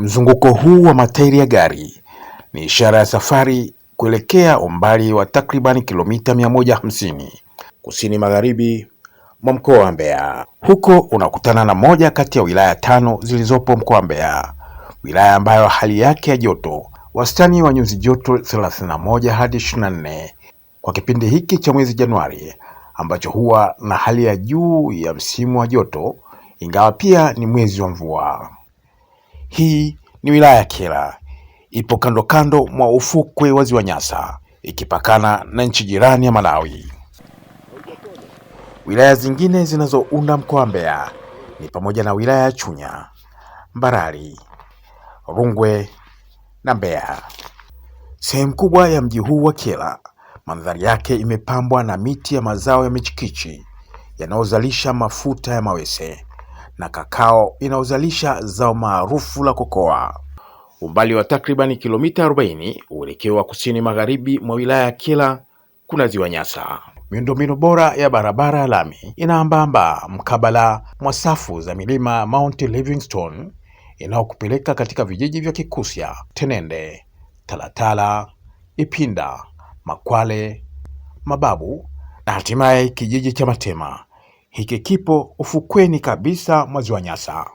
Mzunguko huu wa matairi ya gari ni ishara ya safari kuelekea umbali wa takriban kilomita 150 kusini magharibi mwa mkoa wa Mbeya. Huko unakutana na moja kati ya wilaya 5 zilizopo mkoa wa Mbeya, wilaya ambayo hali yake ya joto wastani wa nyuzi joto 31 hadi 24 kwa kipindi hiki cha mwezi Januari, ambacho huwa na hali ya juu ya msimu wa joto, ingawa pia ni mwezi wa mvua. Hii ni wilaya ya Kyela, ipo kando kando mwa ufukwe wa Ziwa Nyasa, ikipakana na nchi jirani ya Malawi. Wilaya zingine zinazounda mkoa wa Mbeya ni pamoja na wilaya ya Chunya, Mbarali, Rungwe na Mbeya. Sehemu kubwa ya mji huu wa Kyela, mandhari yake imepambwa na miti ya mazao ya michikichi yanayozalisha mafuta ya mawese na kakao inayozalisha zao maarufu la kokoa. Umbali wa takriban kilomita 40 uelekeo wa kusini magharibi mwa wilaya ya Kyela kuna Ziwa Nyasa. Miundombinu bora ya barabara ya lami inaambamba mkabala mwa safu za milima Mount Livingstone inayokupeleka katika vijiji vya Kikusya, Tenende, Talatala, Ipinda, Makwale, Mababu na hatimaye kijiji cha Matema. Hiki kipo ufukweni kabisa mwa Ziwa Nyasa.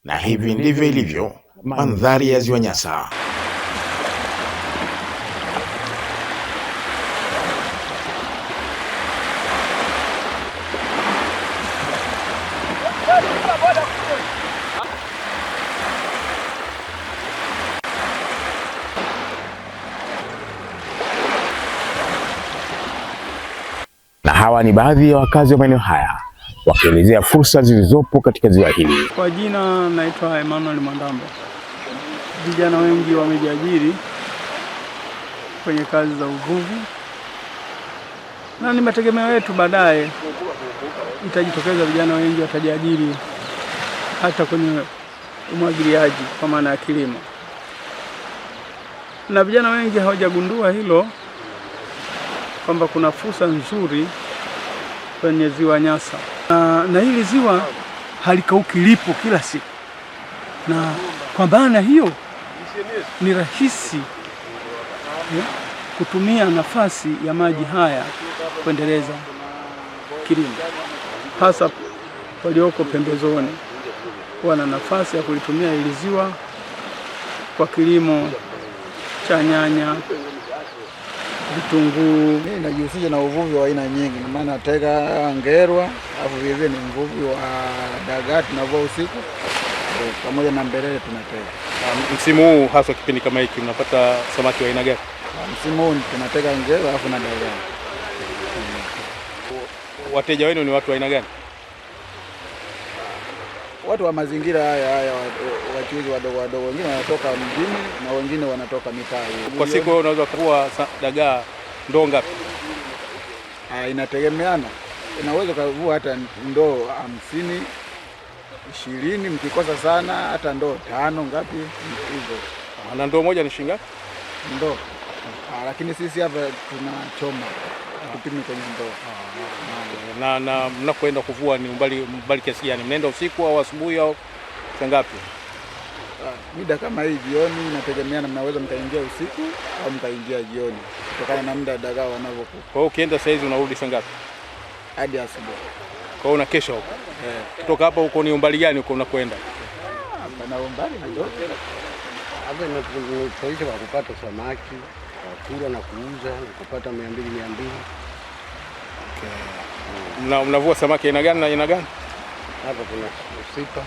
Na hivi ndivyo ilivyo mandhari ya Ziwa Nyasa. Na hawa ni baadhi ya wakazi wa maeneo haya wakielezea fursa zilizopo katika ziwa hili. Kwa jina naitwa Emmanuel Mwandambo. Vijana wengi wamejiajiri kwenye kazi za uvuvi, na ni mategemeo yetu baadaye itajitokeza vijana wengi watajiajiri hata kwenye umwagiliaji kwa maana ya kilimo. Na vijana wengi hawajagundua hilo kwamba kuna fursa nzuri kwenye Ziwa Nyasa. Na hili ziwa halikauki, lipo kila siku, na kwa maana hiyo ni rahisi kutumia nafasi ya maji haya kuendeleza kilimo, hasa walioko pembezoni wana nafasi ya kulitumia hili ziwa kwa kilimo cha nyanya, vitunguu. Najihusisha na uvuvi wa aina nyingi, maana natega ngerwa, alafu vile ni mvuvi wa dagaa tunavua usiku, pamoja na mbelele tunatega. Msimu huu hasa kipindi kama hiki mnapata samaki wa aina gani? Msimu huu tunatega ngerwa alafu na dagaa. Wateja wenu ni watu wa aina gani? Watu wa mazingira haya, wachuuzi wadogo wadogo, wengine wanatoka mjini na wengine wanatoka mitaa. Kwa siku unaweza kuvua dagaa ndoo ngapi? Inategemeana. Inaweza kuvua hata ndoo 50, 20, mkikosa sana hata ndoo 5 ngapi hivyo. Na ndoo moja ni shilingi ngapi? Ndoo. Lakini sisi hapa tunachoma. Tupime kwenye ndoo. Na mnapoenda kuvua ni umbali kiasi gani? Mnaenda usiku au asubuhi au saa ngapi? Muda kama hii jioni, inategemeana, mnaweza mkaingia usiku au mkaingia jioni kutokana na muda dagaa wanavyokuwa. Kwa hiyo ukienda saa hizi unarudi saa ngapi? Hadi asubuhi. Kwa hiyo unakesha huko. Kutoka hapa huko ni umbali gani huko unakwenda? Hapa na umbali kidogo. Hapa ni kwa kupata samaki, kula na kuuza na kupata 200. Okay. Mnavua samaki aina gani na aina gani? Hapa kuna usipa.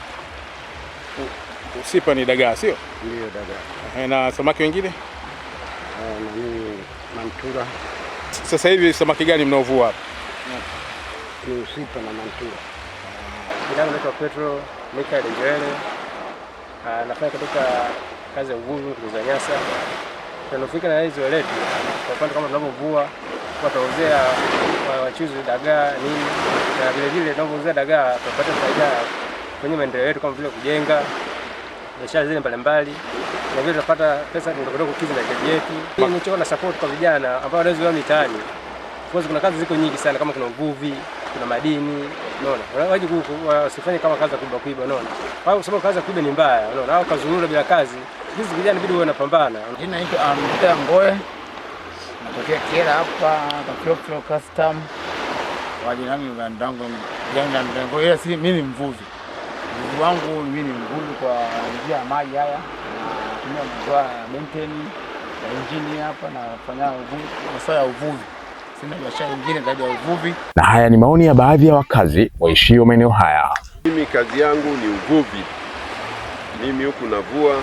Usipa ni dagaa, sio? Ndio dagaa. Na samaki wengine? Nani mantura. Sasa hivi samaki gani mnaovua hapa? Ni usipa na mantura. Jina langu naitwa Petro Mikael Njele. Nafanya katika kazi ya uvuvi Ziwa Nyasa. Tunafika na hizo letu kwa upande kama tunapovua, watauzia wachuzi dagaa nini, na vile vile tunapouzia dagaa tunapata faida kwenye maendeleo yetu kama vile kujenga biashara zile mbalimbali, na vile tunapata pesa ndogo ndogo kukizi mahitaji yetu. Hii ni choko na support kwa vijana ambao wanaweza kuwa mitaani. Kwa sababu kuna kazi ziko nyingi sana, kama kuna uvuvi, kuna madini, unaona. Waje wasifanye kama kazi ya kuiba, unaona. Au sababu kazi ya kuiba ni mbaya, unaona. Au kazurura bila kazi. Hizi vijana inabidi wawe wanapambana. Jina hilo Amta Ngoe. Natokea Kyela hapa, Kakio Custom. Waje nami ndango jana ndango. Ila si mimi ni mvuvi. Uvuvi wangu mimi ni mvuvi kwa njia ya maji haya. Natumia mzoa maintain injini hapa na nafanya uvuvi, masuala ya uvuvi. Sina biashara nyingine zaidi ya uvuvi. Na haya ni maoni ya baadhi ya wakazi waishio maeneo haya. Mimi kazi yangu ni uvuvi. Mimi huku navua.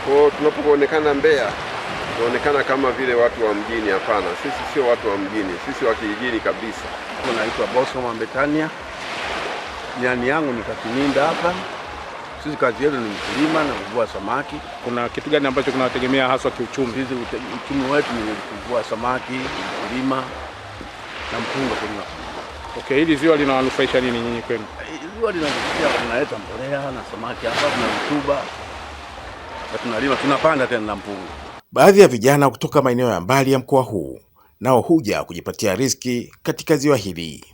Kwa tunapoonekana Mbeya, tunaonekana kama vile watu wa mjini. Hapana, sisi sio watu wa mjini, sisi wa kijijini kabisa. Naitwa Bosco Mambetania. Nyani yangu ni Kakiminda hapa. Sisi kazi yetu ni mkulima na kuvua samaki. Kuna kitu gani ambacho kunawategemea haswa kiuchumi? Sisi uchumi wetu ni kuvua samaki, kulima na mpunga kulima. Okay, hili ziwa linawanufaisha nini nyinyi kwenu? Ziwa linaleta mbolea na samaki hapa na rutuba. Na tunalima, tunapanda tena na mpunga. Baadhi ya vijana kutoka maeneo ya mbali ya mkoa huu nao huja kujipatia riziki katika ziwa hili.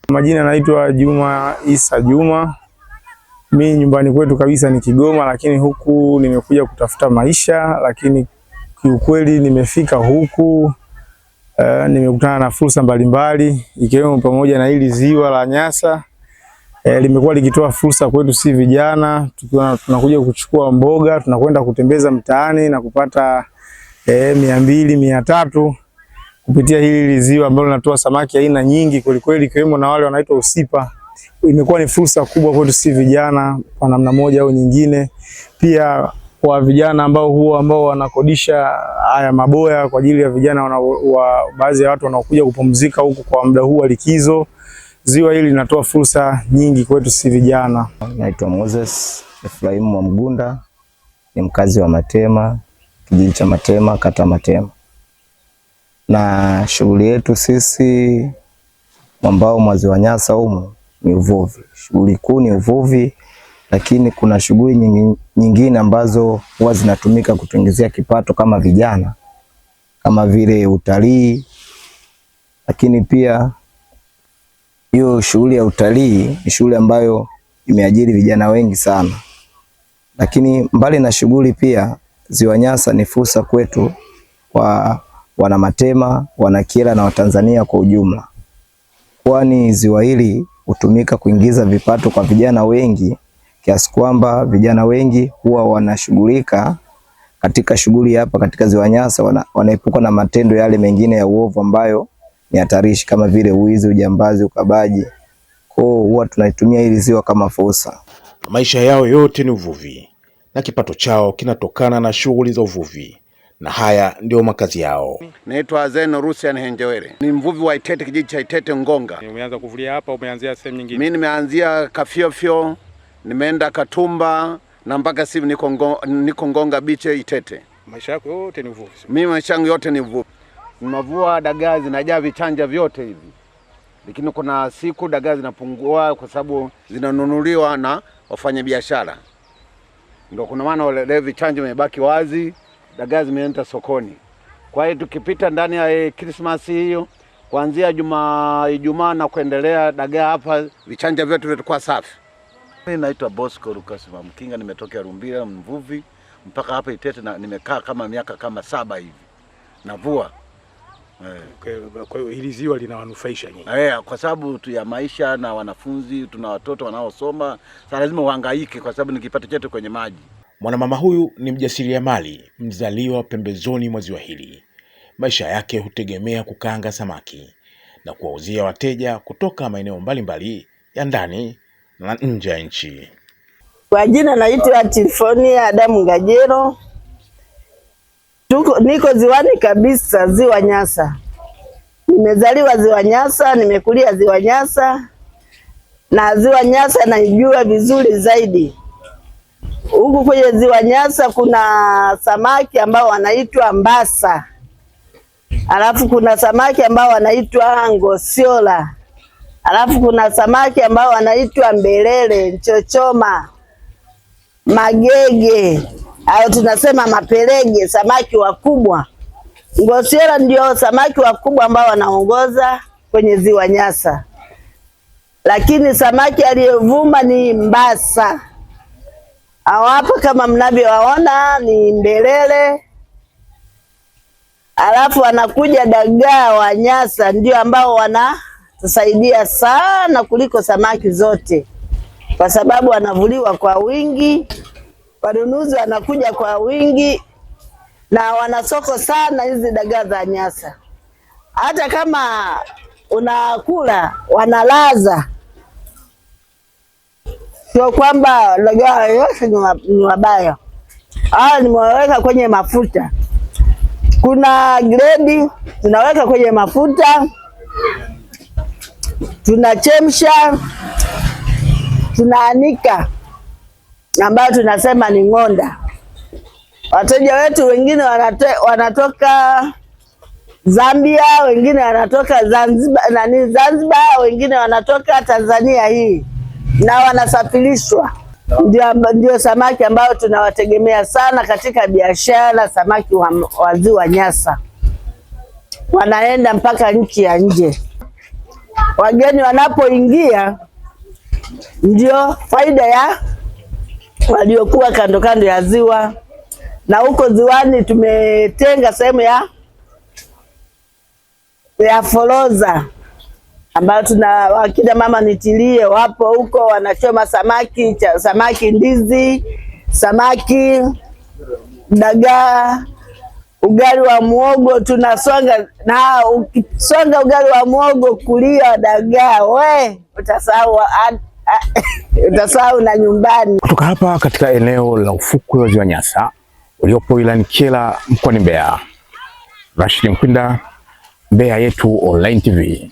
Majina naitwa Juma Isa Juma. Mimi nyumbani kwetu kabisa ni Kigoma, lakini huku nimekuja kutafuta maisha, lakini kiukweli nimefika huku nimekutana na fursa mbalimbali ikiwemo pamoja na hili ziwa la Nyasa. Limekuwa likitoa fursa kwetu si vijana, tukiwa tunakuja kuchukua mboga, tunakwenda kutembeza mtaani na kupata 200 300 kupitia hili ziwa ambalo linatoa samaki aina nyingi kweli ikiwemo na wale wanaitwa usipa. Imekuwa ni fursa kubwa kwetu si vijana kwa namna moja au nyingine. Pia kwa vijana ambao wanakodisha haya maboya kwa ajili ya vijana baadhi ya watu wanaokuja kupumzika huku kwa muda huu wa likizo. Ziwa hili linatoa fursa nyingi kwetu si vijana. Naitwa Moses Efraimu Mwamgunda, ni mkazi wa Matema, kijiji cha Matema, kata Matema. Na shughuli yetu sisi ambao mwa ziwa Nyasa humu ni uvuvi. Shughuli kuu ni uvuvi, lakini kuna shughuli nyingine ambazo huwa zinatumika kutuingizia kipato kama vijana, kama vile utalii. Lakini pia hiyo shughuli ya utalii ni shughuli ambayo imeajiri vijana wengi sana. Lakini mbali na shughuli pia ziwa Nyasa ni fursa kwetu kwa wana Matema, wana Kyela na Watanzania kwa ujumla. Kwani ziwa hili hutumika kuingiza vipato kwa vijana wengi kiasi kwamba vijana wengi huwa wanashughulika katika shughuli hapa katika ziwa Nyasa, wanaepuka na matendo yale mengine ya uovu ambayo ni hatarishi kama vile uizi, ujambazi, ukabaji. Kwa huwa tunaitumia hili ziwa kama fursa. Maisha yao yote ni uvuvi na kipato chao kinatokana na shughuli za uvuvi, na haya ndio makazi yao. Naitwa Zeno Rusian Henjewere. Ni mvuvi wa Itete, kijiji cha Itete Ngonga. Umeanza kuvulia hapa, umeanzia sehemu nyingine? Mimi nimeanzia Kafiofyo, nimeenda Katumba na mpaka sasa niko Ngonga Beach Itete. Maisha yako yote ni uvuvi? Mimi maisha yangu yote ni uvuvi. Ninavua dagaa zinajaa vichanja vyote hivi. Lakini kuna siku dagaa zinapungua kwa sababu zinanunuliwa na wafanyabiashara. Ndio kuna maana wale vichanja vimebaki wazi, dagaa zimeenda sokoni. Kwa hiyo tukipita ndani ya Christmas hiyo, kuanzia Ijumaa na kuendelea, dagaa hapa vichanja vyote vitakuwa safi. Mimi naitwa Bosco Lucas Mamkinga, nimetokea Rumbira, mvuvi. Mpaka hapa Itete na nimekaa kama miaka kama 7 hivi. Navua. Kwa hiyo hili ziwa linawanufaisha nyinyi? Kwa sababu tu ya maisha na wanafunzi, tuna watoto wanaosoma, sasa lazima uhangaike kwa sababu ni kipato chetu kwenye maji. Mwanamama huyu ni mjasiriamali mzaliwa pembezoni mwa ziwa hili. Maisha yake hutegemea kukaanga samaki na kuwauzia wateja kutoka maeneo mbalimbali ya ndani na nje ya nchi. Kwa jina naitwa Tifonia Adamu Ngajero. Niko ziwani kabisa, ziwa Nyasa. Nimezaliwa ziwa Nyasa, nimekulia ziwa Nyasa. Na ziwa Nyasa naijua vizuri zaidi. Huku kwenye ziwa Nyasa kuna samaki ambao wanaitwa mbasa. Alafu kuna samaki ambao wanaitwa ngosiola. Alafu kuna samaki ambao wanaitwa mbelele, nchochoma, magege, au tunasema mapelege, samaki wakubwa. Ngosiola ndio samaki wakubwa ambao wanaongoza kwenye ziwa Nyasa. lakini samaki aliyevuma ni mbasa. Hapa kama mnavyowaona ni mbelele, alafu anakuja dagaa wa Nyasa, ndio ambao wanatusaidia sana kuliko samaki zote, kwa sababu wanavuliwa kwa wingi, wanunuzi wanakuja kwa wingi na wanasoko sana hizi dagaa za Nyasa. Hata kama unakula wanalaza, sio kwamba dagaa yote ni wabaya. Nimeweka kwenye mafuta. Kuna gredi tunaweka kwenye mafuta, tunachemsha, tunaanika, ambayo tunasema ni ng'onda. Wateja wetu wengine wanatoka Zambia, wengine wanatoka Zanzibar, wengine wanatoka Tanzania hii, na wanasafirishwa. Ndio samaki ambao tunawategemea sana katika biashara, samaki wa ziwa Nyasa. Wanaenda mpaka nchi ya nje. Wageni wanapoingia, ndio faida ya waliokuwa kando kando ya ziwa. Na huko ziwani tumetenga sehemu ya foroza, ambayo tuna wakina mama nitilie wapo huko, wanachoma samaki ndizi, samaki dagaa, ugali wa muogo tunasonga, na ukisonga ugali wa muogo kulia dagaa, utasahau na nyumbani. Kutoka hapa katika eneo la ufukwe wa ziwa Nyasa uliopo wilayani Kyela mkoani Mbeya, Rashid Mkwinda, Mbeya Yetu Online TV.